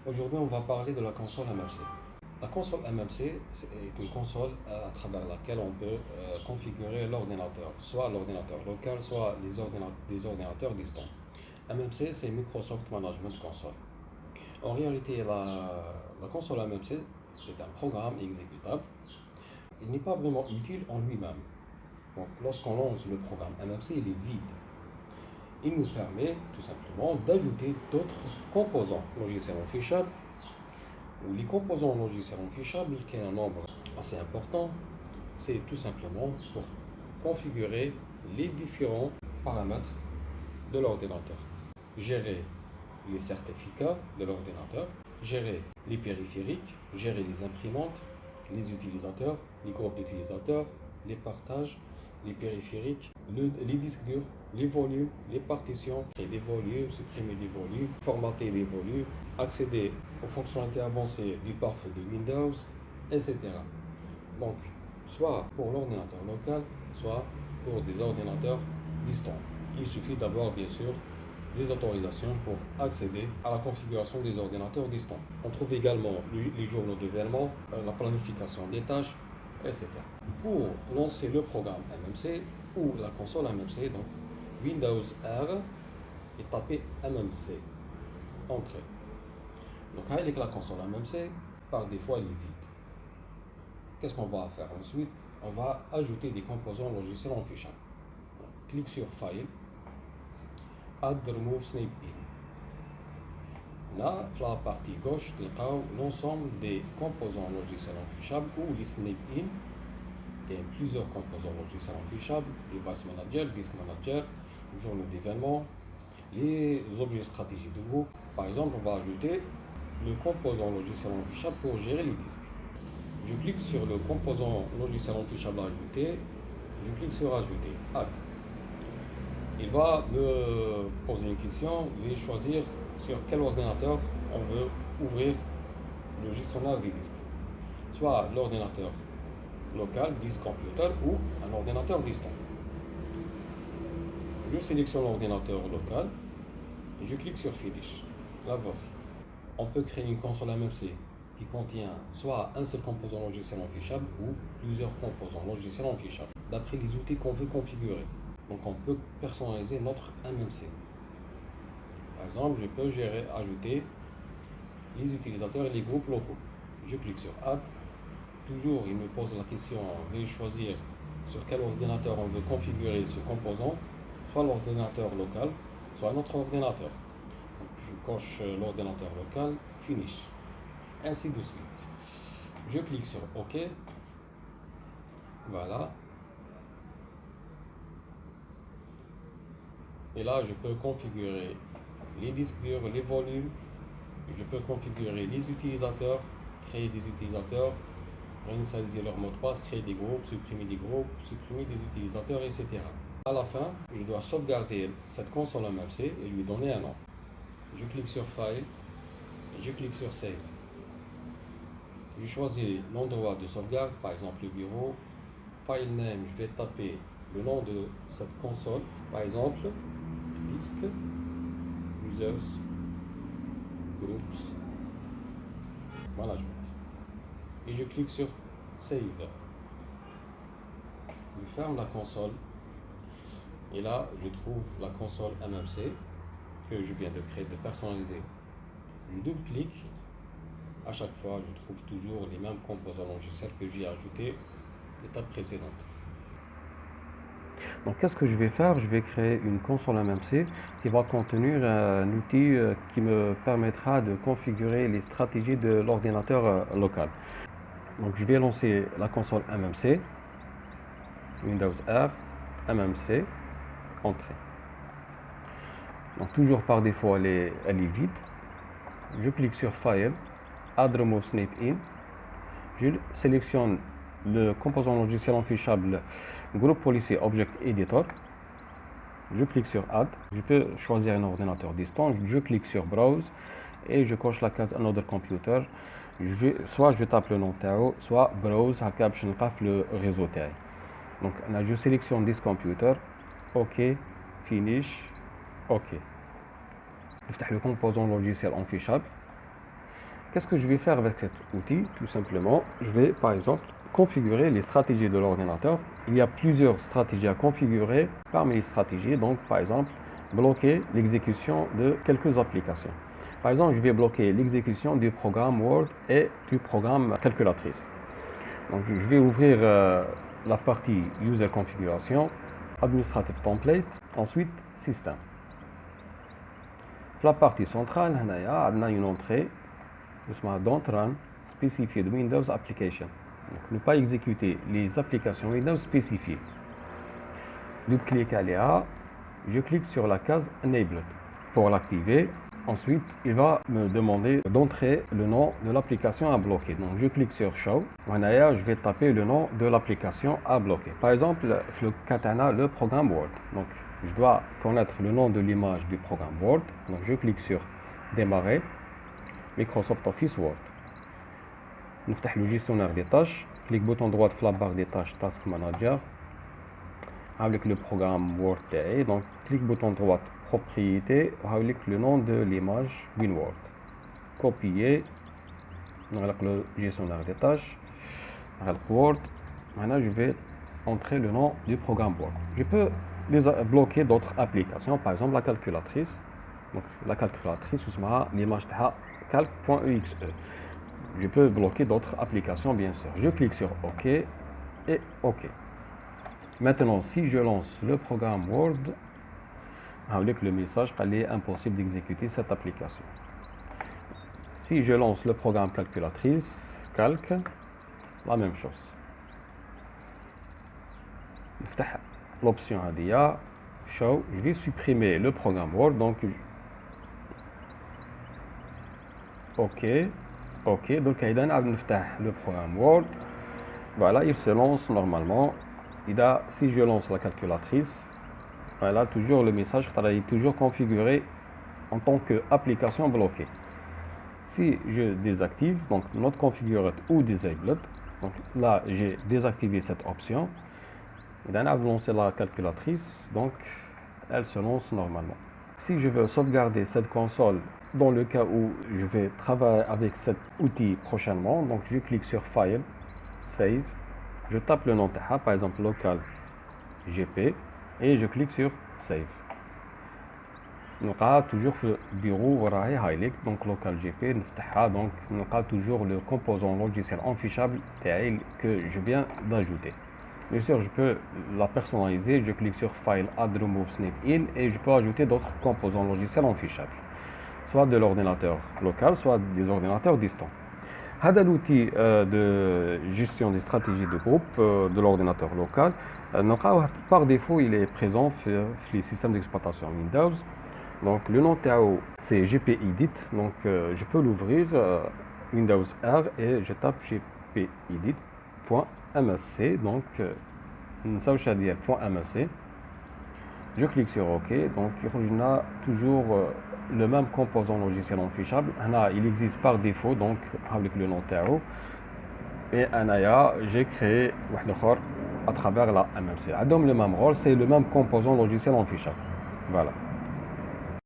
Aujourd'hui, on va parler de la console MMC. La console MMC est une console à travers laquelle on peut configurer l'ordinateur, soit l'ordinateur local, soit des ordinateurs distants. MMC, c'est Microsoft Management Console. En réalité, la console MMC, c'est un programme exécutable. Il n'est pas vraiment utile en lui-même. Donc, lorsqu'on lance le programme MMC, il est vide. Il nous permet tout simplement d'ajouter d'autres composants logiciels fichables ou les composants logiciels fichables, qui est un nombre assez important, c'est tout simplement pour configurer les différents paramètres de l'ordinateur. Gérer les certificats de l'ordinateur, gérer les périphériques, gérer les imprimantes, les utilisateurs, les groupes d'utilisateurs, les partages, les périphériques, les disques durs, les volumes, les partitions, créer des volumes, supprimer des volumes, formater des volumes, accéder aux fonctionnalités avancées du pare-feu de Windows, etc. Donc, soit pour l'ordinateur local, soit pour des ordinateurs distants. Il suffit d'avoir bien sûr des autorisations pour accéder à la configuration des ordinateurs distants. On trouve également les journaux d'événements, la planification des tâches, etc. Pour lancer le programme MMC ou la console MMC, donc Windows R et taper MMC, entrée. Donc avec la console MMC, par défaut elle est vide. Qu'est-ce qu'on va faire ensuite? On va ajouter des composants logiciels en fichier. Clique sur File, Add Remove Snap In. Là, dans la partie gauche, tu as l'ensemble des composants logiciels fichables ou les Snap In. Il y a plusieurs composants logiciels fichables, Device Manager, Disk Manager, journaux d'événements, les objets stratégiques de groupe. Par exemple, on va ajouter le composant logiciel fichable pour gérer les disques. Je clique sur le composant logiciel fichable à ajouter, je clique sur Ajouter, Add. Il va me poser une question, je vais choisir sur quel ordinateur on veut ouvrir le gestionnaire des disques. Soit l'ordinateur local, disk computer, ou un ordinateur distant. Je sélectionne l'ordinateur local et je clique sur Finish. La voici. On peut créer une console MMC qui contient soit un seul composant logiciel fichable ou plusieurs composants logiciels fichables, d'après les outils qu'on veut configurer. Donc on peut personnaliser notre MMC. Par exemple, je peux ajouter les utilisateurs et les groupes locaux. Je clique sur Add. Toujours, il me pose la question, je vais choisir sur quel ordinateur on veut configurer ce composant, soit l'ordinateur local, soit notre ordinateur. Donc, je coche l'ordinateur local, Finish, ainsi de suite. Je clique sur OK. Voilà. Et là, je peux configurer les disques durs, les volumes. Je peux configurer les utilisateurs, créer des utilisateurs, réinitialiser leur mot de passe, créer des groupes, supprimer des utilisateurs, etc. À la fin, je dois sauvegarder cette console MMC et lui donner un nom. Je clique sur File et je clique sur Save. Je choisis l'endroit de sauvegarde, par exemple le bureau. File name, je vais taper le nom de cette console, par exemple Disk, Users, Groups, Management. Et je clique sur Save. Je ferme la console et là je trouve la console MMC que je viens de créer, de personnaliser. Je double-clique, à chaque fois je trouve toujours les mêmes composants logiciels que j'ai ajoutés l'étape précédente. Donc qu'est-ce que je vais faire? Je vais créer une console MMC qui va contenir un outil qui me permettra de configurer les stratégies de l'ordinateur local. Donc je vais lancer la console MMC, Windows R, MMC, entrée. Donc toujours par défaut elle est vide. Je clique sur File, Add Remove Snap In. Je sélectionne le composant logiciel fichable Groupe Policy Object Editor. Je clique sur Add. Je peux choisir un ordinateur distant. Je clique sur Browse et je coche la case Another Computer. Soit je tape le nom Tao, soit Browse à caption le réseau Tao. Donc là, je sélectionne This Computer. OK, Finish, OK. Je le composant logiciel fichable. Qu'est-ce que je vais faire avec cet outil? Tout simplement, je vais par exemple configurer les stratégies de l'ordinateur. Il y a plusieurs stratégies à configurer. Parmi les stratégies, donc par exemple, bloquer l'exécution de quelques applications. Par exemple, je vais bloquer l'exécution du programme Word et du programme calculatrice. Donc, je vais ouvrir la partie User Configuration, Administrative Template, ensuite System. La partie centrale, on a une entrée Don't Run Specified Windows Application. Donc, ne pas exécuter les applications Windows spécifiées. Double-clic à l'EA, je clique sur la case Enabled pour l'activer. Ensuite, il va me demander d'entrer le nom de l'application à bloquer. Donc, je clique sur Show. Je vais taper le nom de l'application à bloquer. Par exemple, le Katana, le programme Word. Donc, je dois connaître le nom de l'image du programme Word. Donc, je clique sur Démarrer, Microsoft Office Word. نفتح le gestionnaire des tâches. Clique bouton droit de la barre des tâches Task Manager. Avec le programme Word تاعي. Donc, clique bouton droit propriété, avec le nom de l'image WinWord. Copier, le gestionnaire des tâches, Word. Maintenant, je vais entrer le nom du programme Word. Je peux bloquer d'autres applications, par exemple la calculatrice. Donc, la calculatrice, l'image calc.exe. Je peux bloquer d'autres applications, bien sûr. Je clique sur OK et OK. Maintenant, si je lance le programme Word, avec le message qu'il est impossible d'exécuter cette application. Si je lance le programme calculatrice, calque, la même chose. L'option ADIA, Show, je vais supprimer le programme Word, donc OK, donc le programme Word, voilà, il se lance normalement. Si je lance la calculatrice, voilà, toujours le message est toujours configuré en tant qu'application bloquée. Si je désactive, donc not configured ou disabled, donc là j'ai désactivé cette option. Et là, je lancer la calculatrice, donc elle se lance normalement. Si je veux sauvegarder cette console dans le cas où je vais travailler avec cet outil prochainement, donc je clique sur File, Save, je tape le nom par exemple local GP et je clique sur Save. Donc toujours le bureau donc local GP, donc toujours le composant logiciel affichable que je viens d'ajouter. Bien sûr, je peux la personnaliser, je clique sur File, Add, Remove, Snap In et je peux ajouter d'autres composants logiciels affichables, soit de l'ordinateur local, soit des ordinateurs distants. L'outil de gestion des stratégies de groupe de l'ordinateur local, par défaut, il est présent sur les systèmes d'exploitation Windows. Donc, le nom c'est GPEdit, donc je peux l'ouvrir Windows R et je tape gpedit.msc, donc .msc. Je clique sur OK, donc il a toujours le même composant logiciel affichable. Il existe par défaut, donc avec le nom Tao. Et j'ai créé à travers la MMC. Le même rôle, c'est le même composant logiciel affichable. Voilà.